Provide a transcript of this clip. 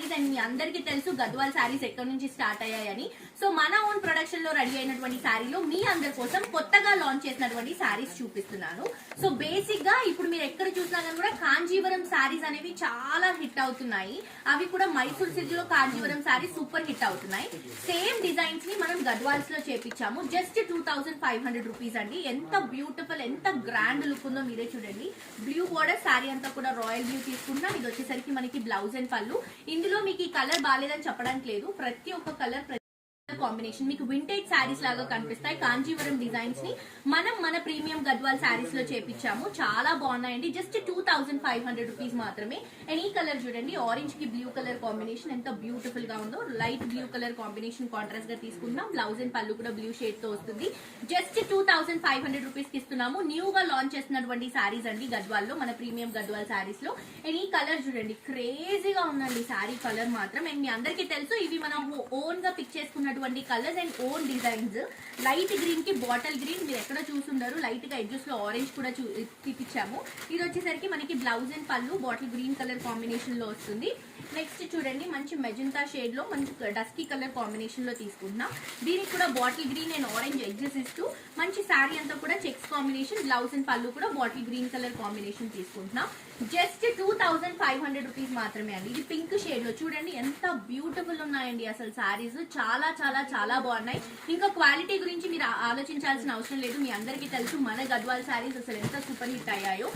Saris and మీ అందరికీ తెలుసు గద్వాల్ శారీస్ ఎక్కడి నుంచి స్టార్ట్ అయ్యాయని. సో మన ఓన్ ప్రొడక్షన్ లో రెడీ అయినటువంటి శారీలో మీ అందరి కోసం కొత్తగా లాంచ్ చేసినటువంటి శారీస్ చూపిస్తున్నాను. సో బేసిక్ గా ఇప్పుడు మీరు ఎక్కడ చూసినా కానీ కూడా కాంజీవరం శారీస్ అనేవి చాలా హిట్ అవుతున్నాయి. అవి కూడా మైసూర్ సిల్క్ లో కాంజీవరం శారీస్ సూపర్ హిట్ అవుతున్నాయి. సేమ్ డిజైన్స్ ని మనం గద్వాల్స్ లో చేపించాము. జస్ట్ 2500 రూపీస్ అండి. ఎంత బ్యూటిఫుల్, ఎంత గ్రాండ్ లుక్ ఉందో మీరే చూడండి. బ్లూ బోర్డర్ శారీ అంతా కూడా రాయల్ బ్లూ తీసుకుంటున్నాం. ఇది వచ్చేసరికి మనకి బ్లౌజ్ అండ్ పళ్ళు. ఇందులో మీకు ఈ కలర్ బాగాలేదని చెప్పడానికి లేదు. ప్రతి ఒక్క కలర్ కాంబినేషన్ మీకు వింటేజ్ శారీస్ లాగా కనిపిస్తాయి. కాంజీవరం డిజైన్స్ ని మనం మన ప్రీమియం గద్వాల్ శారీస్ లో చేపించాము. చాలా బాగున్నాయండి. జస్ట్ 2500 రూపీస్ మాత్రమే. అండ్ ఈ కలర్ చూడండి, ఆరెంజ్ కి బ్లూ కలర్ కాంబినేషన్ ఎంత బ్యూటిఫుల్ గా ఉందో. Light blue colour combination contrast గా తీసుకున్నాం. బ్లౌజ్ అండ్ పళ్ళు కూడా బ్లూ షేడ్ తో వస్తుంది. జస్ట్ 2500 రూపీస్ కి ఇస్తున్నాము. న్యూ గా లాంచ్ చేస్తున్నటువంటి శారీస్ అండి గద్వాల్ లో, మన ప్రీమియం గద్వాల్ శారీస్ లో. అండ్ ఈ కలర్ చూడండి, క్రేజీగా ఉందండి శారీ కలర్ మాత్రం. అండ్ మీ అందరికీ తెలుసు ఇవి మనం ఓన్ గా పిక్ చేసుకున్నటువంటి colours and own designs. Light green కి బాటిల్ గ్రీన్ మీరు ఎక్కడ చూసుండరు. లైట్ గా ఎడ్జెస్ లో ఆరెంజ్ కూడా తీపిచ్చాము. ఇది వచ్చేసరికి మనకి బ్లౌజ్ అండ్ పళ్ళు బాటిల్ గ్రీన్ కలర్ కాంబినేషన్ లో వస్తుంది. నెక్స్ట్ చూడండి, మంచి మెజంతా షేడ్ లో మంచి డస్కీ కలర్ కాంబినేషన్ లో తీసుకుంటున్నాం. దీనికి కూడా bottle green and orange edges ఇస్తూ మంచి శారీ అంతా కూడా చెక్స్ కాంబినేషన్, బ్లౌజ్ అండ్ పళ్ళు కూడా బాటిల్ గ్రీన్ కలర్ కాంబినేషన్ తీసుకుంటున్నాం. జస్ట్ 2500 రూపీస్ మాత్రమే అండి. ఇది పింక్ షేడ్ లో చూడండి ఎంత బ్యూటిఫుల్ ఉన్నాయండి అసలు శారీస్. చాలా చాలా చాలా బాగున్నాయి. ఇంకా క్వాలిటీ గురించి మీరు ఆలోచించాల్సిన అవసరం లేదు. మీ అందరికీ తెలుసు మన గద్వాల్ శారీస్ అసలు ఎంత సూపర్ హిట్ అయ్యాయో.